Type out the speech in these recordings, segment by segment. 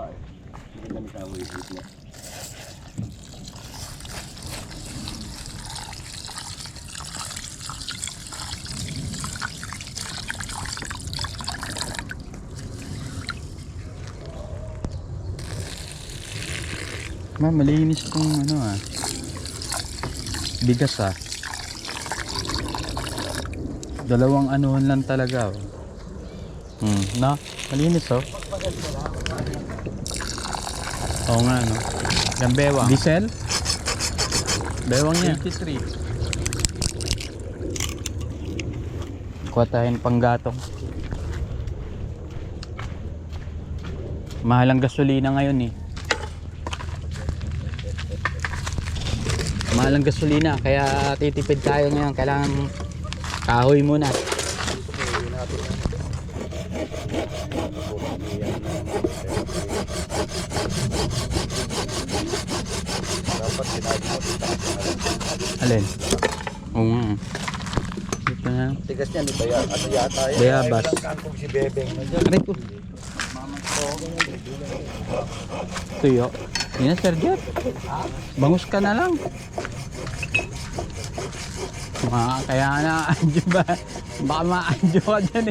babae. Hindi kami kahoy na. Malinis tong ano bigas dalawang anuhan lang talaga na malinis oo nga no yung bewang diesel bewang niya 83 kuha tayong panggatong mahal ang gasolina ngayon mahal ang gasolina kaya titipid tayo ngayon, kailangan kahoy muna. Alin? Oo nga. Ito na. Tigas niyan, ito yan. Ano yata yan? Bayabas. Kangkong si Bebeng na dyan. Aray ko. Tuyo. Yun na, Sir Jeff. Bangus ka na lang. Kaya na, anjo ba? Baka ma-anjo ka dyan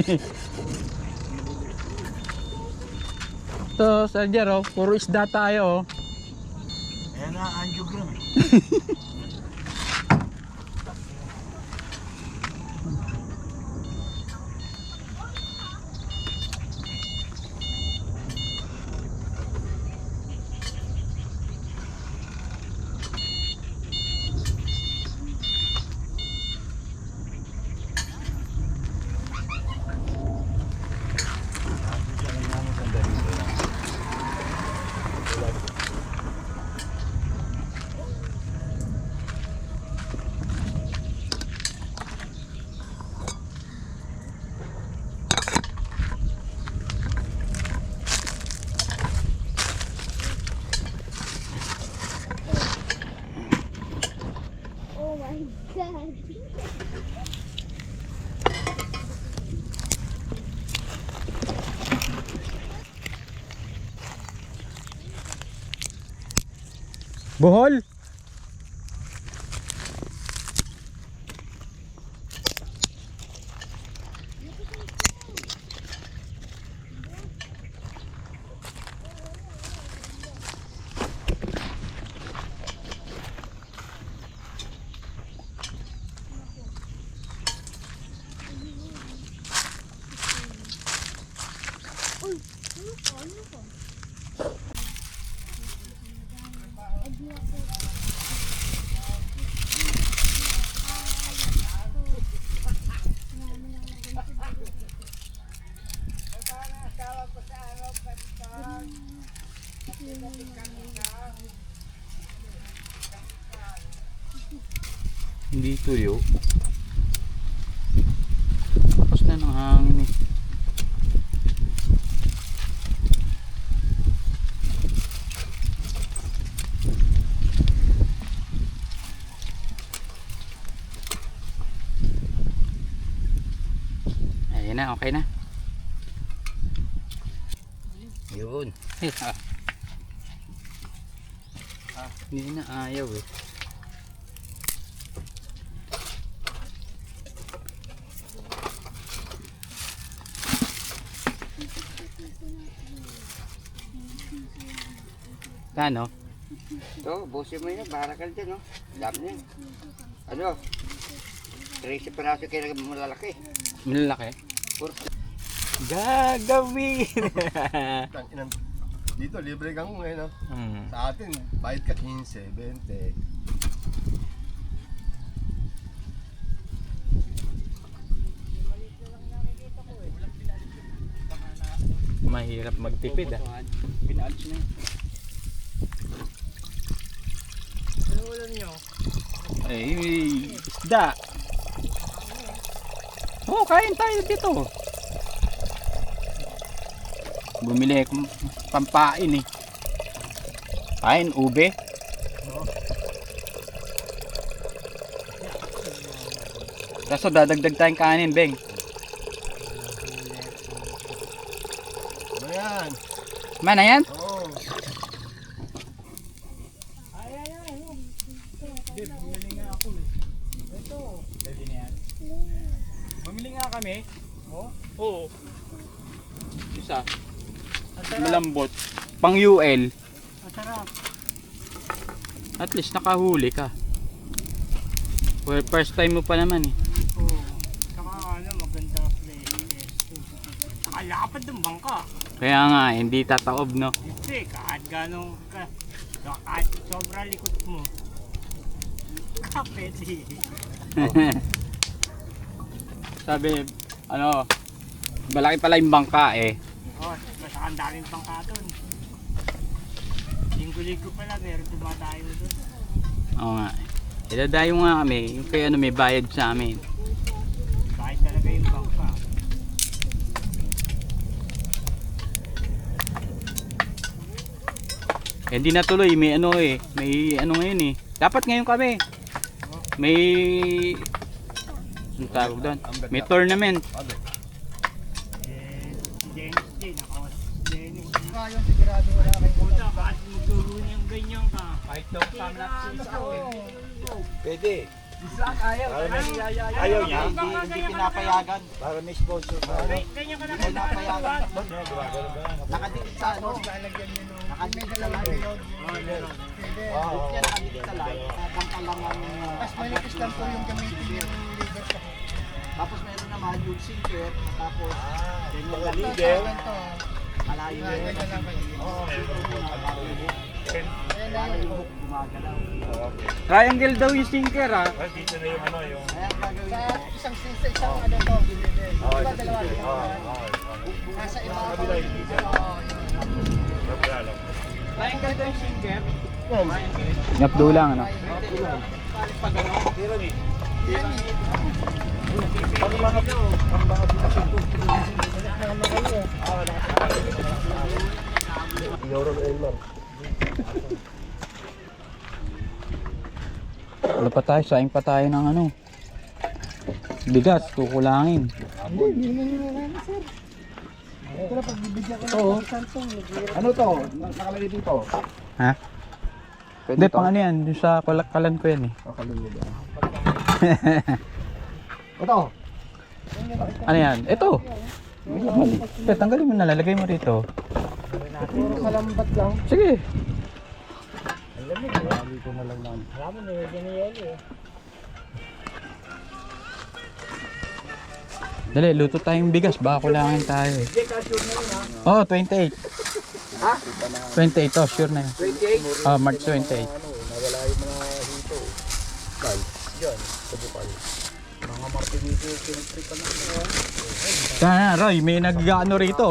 Ito, Sir Jeff, puro isda tayo. Ayan na, angiogram. Oh my God. Bohol! Uy, ano ko? Adi ako. Hindi tuyo. Tapos na ng hangin Ayan na, okay na. Yun. Hindi na ayaw Kano? Ito, busin mo yun, barakal dyan, no? Dami niya. Ano? 13 piraso kayo malalaki. Malalaki? Puro- Gagawin! Dito, libre kang ngayon. Hmm. Sa atin, bayad ka 15, 20. Mahirap magtipid Pinaalis na yun. Ano ulam nyo? Isda. Kain tayo dito. Bumili akong pampain Kain, ube. Kaso dadagdag tayong kanin, Beng. Ano yan? Man na yan? Oo. kami. Oo. Isa. Malambot. Pang UL. Masarap. At least nakahuli ka. Well, first time mo pa naman eh. Oo. Saka ano, maganda place. Nakalapad ng bangka. Kaya nga, hindi tataob no. Kasi kahit ganong kahit sobrang likot mo. Pwede. Sabi, ano, malaki pala yung bangka eh. Oo, basta ang daming bangka doon. Linggo-linggo pala, meron tumatayo doon. Oo nga. Idadayo nga kami, yung kaya ano may bayad sa amin. Kahit talaga yung bangka. Eh, hindi natuloy, may ano eh. May ano ngayon eh. Dapat ngayon kami. May... Anong tawag doon? May tournament. Eh, si Dennis din, nakawas si Dennis. Yung sigurado wala kayo. Puta, kahit magturo niyang ganyan ka. Kahit daw Pwede. Ayaw niya, hindi pinapayagan. Para may sponsor pa. Ganyan ka na Pinapayagan. Nakadikit sa ano? Nakadikit sa line. Oo. Nakadikit sa line. Tapos manipis lang po yung gamitin yung leader. Tapos meron naman yung sinker. Tapos yung leader. Malayo yun. Oo. Triangle daw yung sinker ah. Dito na yung ano yung... Sa isang ano to, diba dalawa? Nasa iba Triangle daw yung sinker. Napdo lang ano. Wala pa tayo, saing pa tayo ng ano. Bigas, kukulangin. Ano to? Nakalagay dito. Ha? Hindi, pang ano yan, yung sa kalakalan ko yan eh. Ito. Ano yan? Ito! Tanggalin mo na, lalagay mo rito. puro kalambat lang. Sige. Marami na yun yelo eh. Dali, luto tayong bigas, baka kulangin tayo eh. Oh, 28. Ha? 28, oh, sure na yun. 28? Oh, March 28. Nawala yung mga hito. Kal. Yan. Kabukal. Mga martinito yung pinag-trip ka na. Sana, Roy, may nag-ano rito.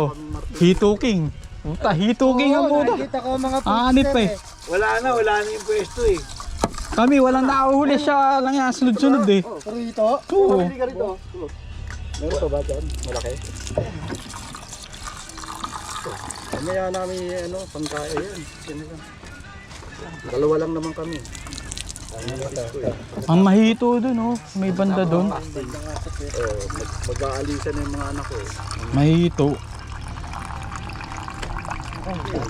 Hituking. Puta, hituking ang puta. Nakikita ko mga Anip poster eh. Wala na yung pwesto eh. Kami, walang nakahuli siya lang yan, sunod-sunod eh. Pero ito, Oo. Pili ka rito. Meron pa ba dyan? Malaki? Mamaya namin ano, pangkain yan. Sino ka? Dalawa lang naman kami. Ang mahito dun oh, may banda dun. Mag-aalisan yung mga anak ko. Mahito.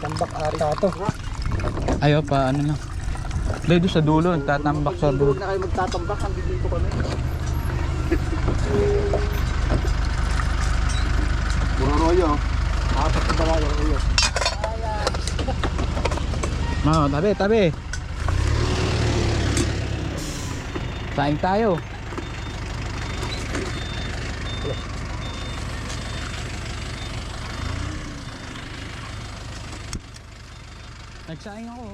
tambak ata to. Ayaw pa, ano na. Dahil doon sa dulo, tatambak sa dulo. Huwag na kayo magtatambak, hanggang dito kami. Puro royo. Apat na bala yung royo. Mao, tabi, tabi. Saing tayo. Nagsaing ako.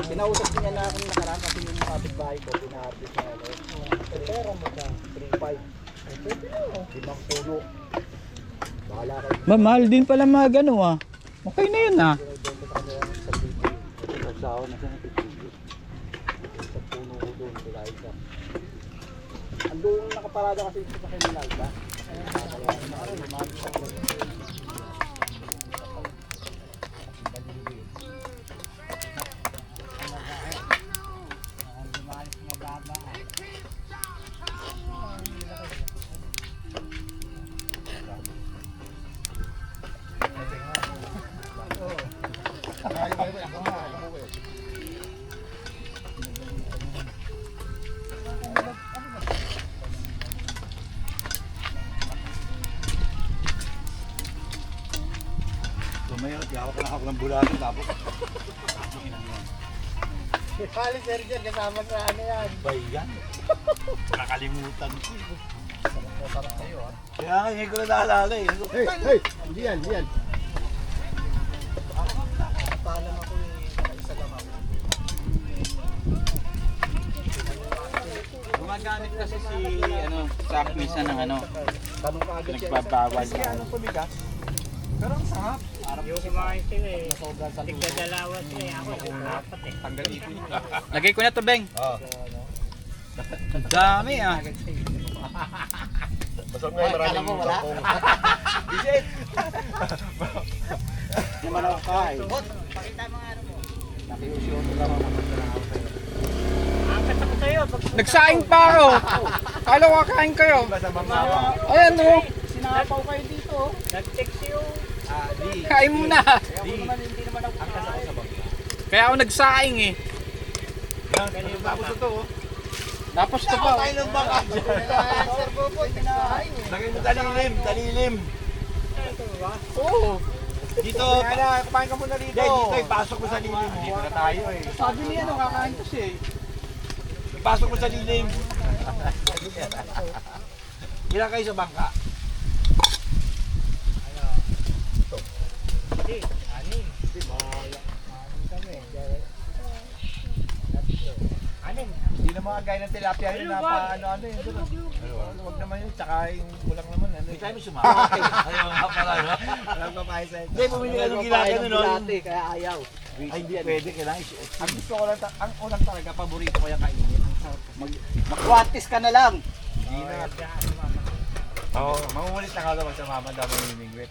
Pinausap niya na akong nakaraan kasi yung kapitbahay ko, pinaharvest na ano. Pera mo ka, 3.5. Pwede na, limang puno. Bahala kayo. Mahal din pala mag ano ah. Okay na yun ah. Nagsawa na siya ng pipigil. Sa puno ko doon, kailangan siya. Andun nakaparada kasi sa kriminal ba? Lumayo, di ako pinakak ng bulatin tapos. Kali sir dyan, kasama sa ano yan. Bayan. Nakalimutan ko. Masarap kayo ha. Kaya nga, hindi ko na naalala eh. Hey! Hindi yan, hindi yan. Paalam ako isa lang ako. Gumagamit kasi si Sak minsan ng Tanong ka agad siya. nagbabawal. Kasi ano tumigas? Pero ang sarap. Yung kumain sila eh. Tigdadalawa sila eh. Ako, apat eh. Tanggal ipin. Lagay ko na to, Beng. Oo. Ang dami ah. Masarap nga yung maraming mo wala? kangkong. Bisit! Naman ako kain. Pakita mo nga ano mo. Nakiusyon ko lang ako ako sa'yo. Angkat ako sa'yo. Nagsaing pa ako. Kala ko kakain kayo. Basta mamawa. Ayan o. Sinapaw kayo dito. Nag-text yung Di. Kain muna. Di. Hindi naman ako angkas ako sa bangka. Kaya ako nagsaing eh. Tapos ito oh. Tapos ito pa. Tayo ng baka. Sir Bobo, tinahain eh. Lagay mo talilim, talilim. Oo. Dito. Kaya kumain ka muna dito. Dito, ipasok mo sa lilim. Dito na tayo eh. Sabi niya kakain kasi eh. Ipasok mo sa lilim. Ilan kayo sa bangka? Hindi, anin. Anin. Hindi na mga gaya ng tilapia yun na pa ano-ano yun. Huwag naman yun, tsaka yung kulang naman. Hindi tayo mo sumama. Ayaw nga pala, no? Walang papaya sa ito. Hindi, bumili ka ng ginagano, no? Kaya ayaw. Ay, hindi pwede. Kailangan Ang gusto ko lang, ang unang talaga, paborito ko yung kainin. Magkwatis ka na lang. Hindi na. Oo, mamulit na ka lang sa mama dami ng mimingwit.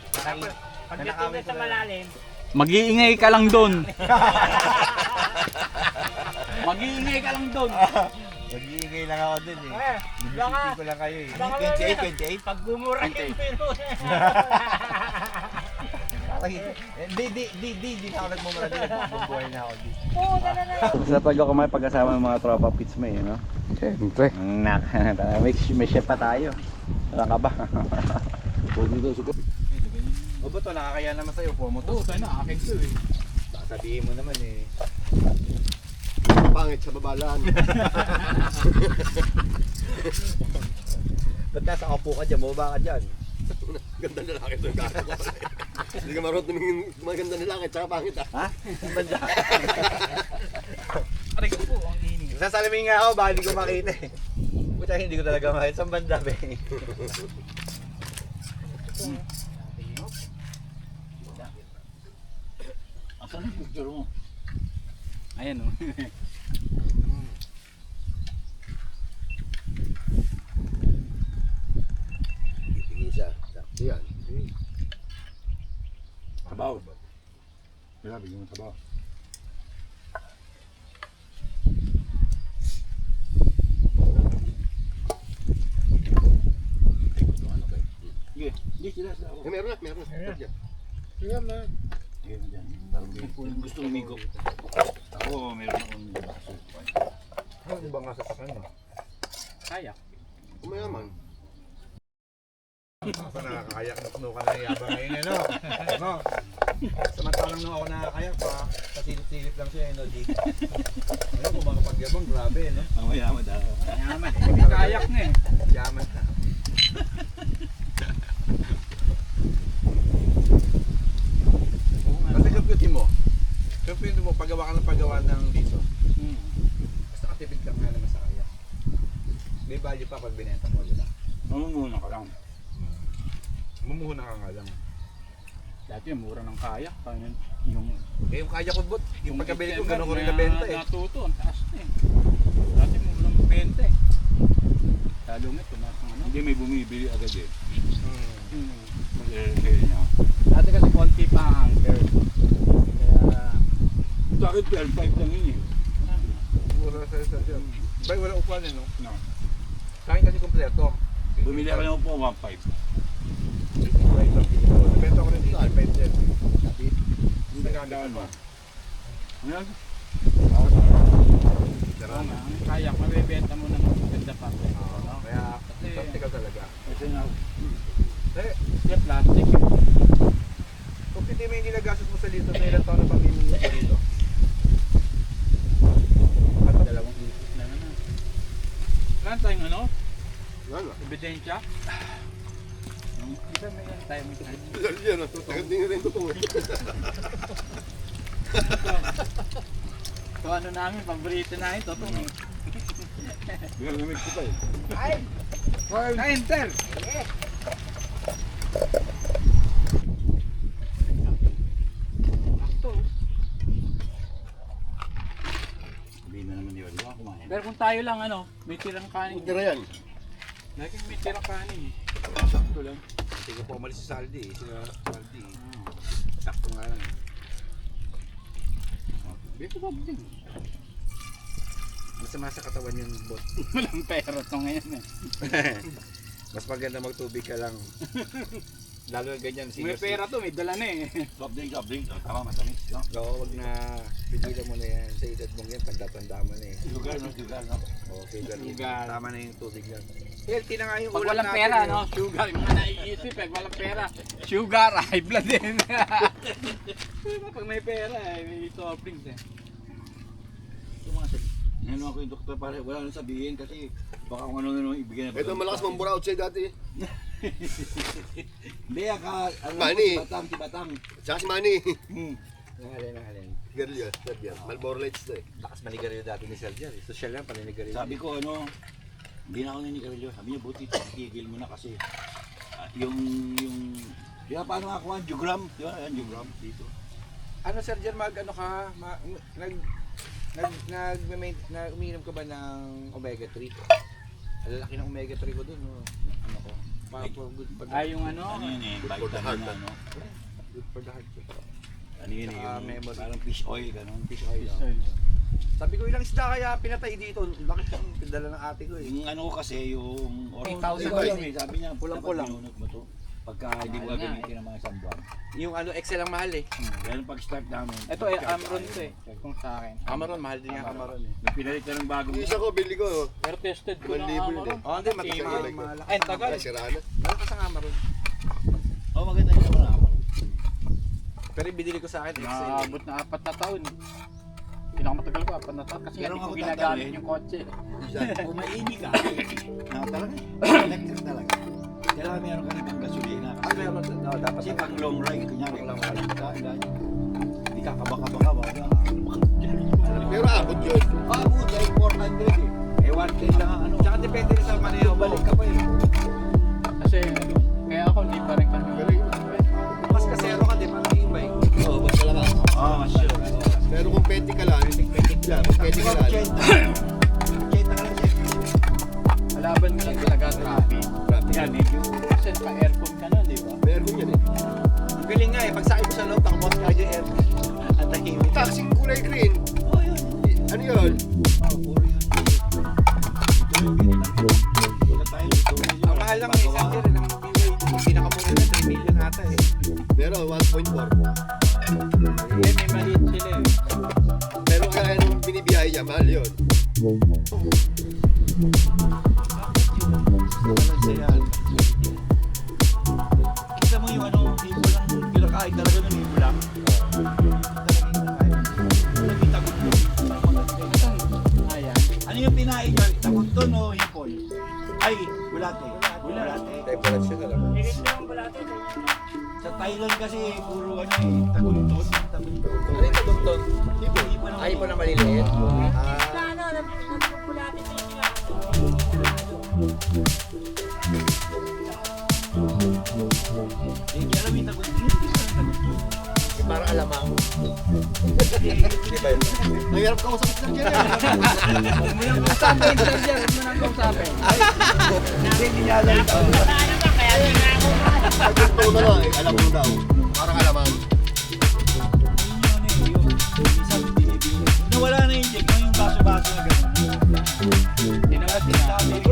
Pagdating na sa malalim, Mag-iingay ka lang doon. Mag-iingay ka lang doon. Mag-iingay lang ako dun eh. Bibisitin ko lang kayo eh. baka 28. pag bumura yung pino. Di na ako nagmumura din. Bubuhay na ako dito. Sa pag ako may pagkasama ng mga tropa pits may, no? Siyempre. May chef pa tayo. Wala ka ba? O ba to, nakakaya naman sa'yo. Pumo to. Tayo na, akin to eh. Sabihin mo naman eh. Pangit sa babalaan. Ba't nasa kapo ka dyan? Bumaba ka dyan. Ganda na lalaki ito. Hindi ka marunong tumingin maganda na lalaki. Tsaka pangit ah. Ha? Ang banda. Aray ko po, ang ini. Sasalamin nga ako, baka hindi ko makita eh. Puta, hindi ko talaga makita. Saan banda ba eh? Asan ang picture mo? Ayan o. Isa. Yan. Tabaw. Kaya bigyan mo tabaw. Meron na. Gusto umigo. Ako, meron akong baso. Ano ba nga sa pakan mo? Kaya. Kumayaman. Ako nakakayak no ka na yabang ngayon ano? Ano? Samantalang nung ako nakakayak pa, pasilip-silip lang siya no di. Ano kung makapagyabang, grabe no? Mayaman daw. Mayaman eh. Kayak na eh. Yaman na. Kasi computing mo. Computing mo, paggawa ka ng paggawa ng dito. Basta katipid ka nga naman sa kaya. May value pa pag binenta mo, di ba? Mamumuna ka lang. Mumuhuna ka nga lang. Dati yung mura ng kayak. Yung Eh yung kaya ko bot, yung pagkabili ko, gano'n ko rin nabenta eh. Natuto, ang taas na eh. Dati mura ng 20 eh. Lalo nga, tumaas ng ano. Hindi may bumibili agad eh. Mag-sale niya. Dati kasi konti pa ang anchor. Kaya, Sa akin 12.5 lang yun eh. Mura sa dyan. Bay, wala upuan eh no? No. Sa akin kasi kompleto. Bumili ako ng upo 1.5. Nabenta ko rin dito, 5 din. Nagagawin mo. Ano? tama. Ang kayak, mabibenta mo ng maganda pa. Kaya, practical talaga. Kasi nga, Eh, Kasi plastic eh. okay 20 mo yung ginagastos mo sa litro, may ilang taon na pamimili mo dito? Dalawang isip na naman. Saan tayong ano? Wala. Ebidensya? Isa may yan tayo may Dahil yan, hindi rin ito. So ano namin, paborito namin, totoo. Gagamit ko pa eh. Enter! Sabihin na naman yun. Wala kumain. Pero kung tayo lang ano, may tirang kanin. Tira yan. Laging may tirang kanin eh. Sakto lang. Hindi ko pa umalis si Saldi eh. Sila Saldi eh. Sakto nga lang. Dito ba din? Masama sa katawan yung bot. Walang pera to ngayon eh. Mas maganda magtubig ka lang. Lalo na ganyan. May pera to, may dala na eh. Soft drink. Tama, matamis. No? Oo, wag na pigilan mo na yan. Sa edad mong yan, tanda-tanda mo na eh. Sugar, no? Sugar, no? Oo, sugar. Sugar. Tama na yung tubig lang. Healthy na nga yung Pag ulam walang natin, pera, eh. no? Sugar, yung mga naiisip eh, walang pera. Sugar, high blood din. Pag may pera eh, may soft drinks eh. Ngayon ako yung doktor pare, wala nang sabihin kasi baka kung ano ibigay na. Ito malakas mambura outside dati. Hindi, ano, Mani. Tibatang. Tsaka si Manny. Nangalin. Sigarilyo, yan. Malboro Lights to eh. Lakas manigarilyo dati ni Sergio. Social yan, paninigarilyo. Sabi ko hindi na ako ninigarilyo. Sabi niya, buti tigil mo na kasi yung di ba paano ako angiogram? Di ba? Angiogram dito. Ano Sergio, umiinom ka ba ng omega 3? Ang lalaki ng omega 3 ko dun, no? Ano ko? Good for the Ay, yung ano? Ano yun eh, for the heart, vitamin na ano. good for the heart. Ano yun eh, Saka yung memory. parang fish oil, ganun. Fish oil. Sabi ko ilang isda kaya pinatay dito. Bakit yung pindala ng ate ko eh? Yung ano ko kasi, yung 8,000 ba yun eh, sabi niya, Pulang-pulang. dapat mo to. Pagka hindi mo Mahal nga gagamitin ng mga isang buwan. Yung ano, Excel ang mahal eh. Dahil pag-start namin. Ito eh, Amron to eh. Kung sa akin. Amaron, mahal din yung Amaron eh. Nung pinalit na ng bagong Yung isa ko, bili ko. Pero tested ko ng 1,000 Amron. din. Oh, hindi, matagal Sige, yung like mahal. Ay, tagal. Ay, sira na. Malakas ang Amaron. Oh, maganda yun naman ako. Pero yung binili ko sa akin, Excel. eh. Naabot na 4 na taon. Pinakamatagal ko, 4 na taon. Kasi Pero hindi ko ako ginagamit tatanungin. yung kotse. Kung maingi ka, talaga, electric talaga. Kailangan meron ka rin ng gasolina. Ah, meron. No, dapat. Kasi pag long ride, kunyari, Long ride. hindi ka kabaka-baka, wag ka. Pero abot yun. Bago, dahil 400 eh. Eh, 1 day lang ang ano. Tsaka depende rin sa maneho mo. Balik ka pa eh. Kasi, kaya ako hindi pa rin kami. Mas kasero ka, di ba? Ang iba eh. Oo, basta lang ako. Oo, mas sure. Pero kung pwede ka lang, kung pwede ka lang. Check na lang check. Malaban mo lang talaga traffic. Yan, medyo kasi naka-aircon ka na, di ba? Meron yan eh. Ang galing nga eh. Pag sakit mo sa loob, takbot ka dyan air. Ang tahimik. Taxi kulay green. Oo, yun. Ano yun? Oo, puro yun. Ito yung pinag-ito tayo. Ang mahal lang eh. Sa akin, ang pinakamura na 3 million ata eh. Meron, 1.4. Hindi, may maliit sila eh. Pero kaya nung binibiyahe niya, mahal yun. Kita mo yung ano, hindi mo lang pinakain talaga ng hindi mo lang. Talagang tagot mo. Ayan. Ano yung pinain niya? Tagunton o hipon? Ay, bulate. Bulate. Temperature na lang. Sa Thailand kasi, puro ano eh, tagunton. Ano yung tagumton? Hipon. Ay, po na maliliit. Hindi alam yung tagunton. Para alamang. Di ba yun? Nangyarap ka ko sa kislang dyan eh. Kausapin, sir, dyan. Huwag mo nang kausapin. Hindi niya alam ito. Pagpunto na lang eh, alam mo daw. Parang alamang. Nawala na yung check, yung baso-baso na gano'n. Hindi naman sinabi. Dito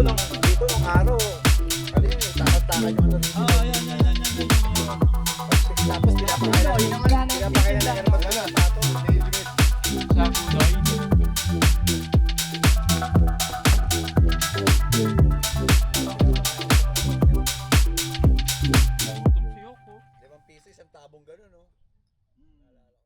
nung araw. Ano yun? Takat-takat yung ano. Oo, yan. Tapos pinapakailan. Pinapakailan na yan. Magana. Sa Kudoy. ₱5 isang tabong gano'n, no? Hmm. Naalala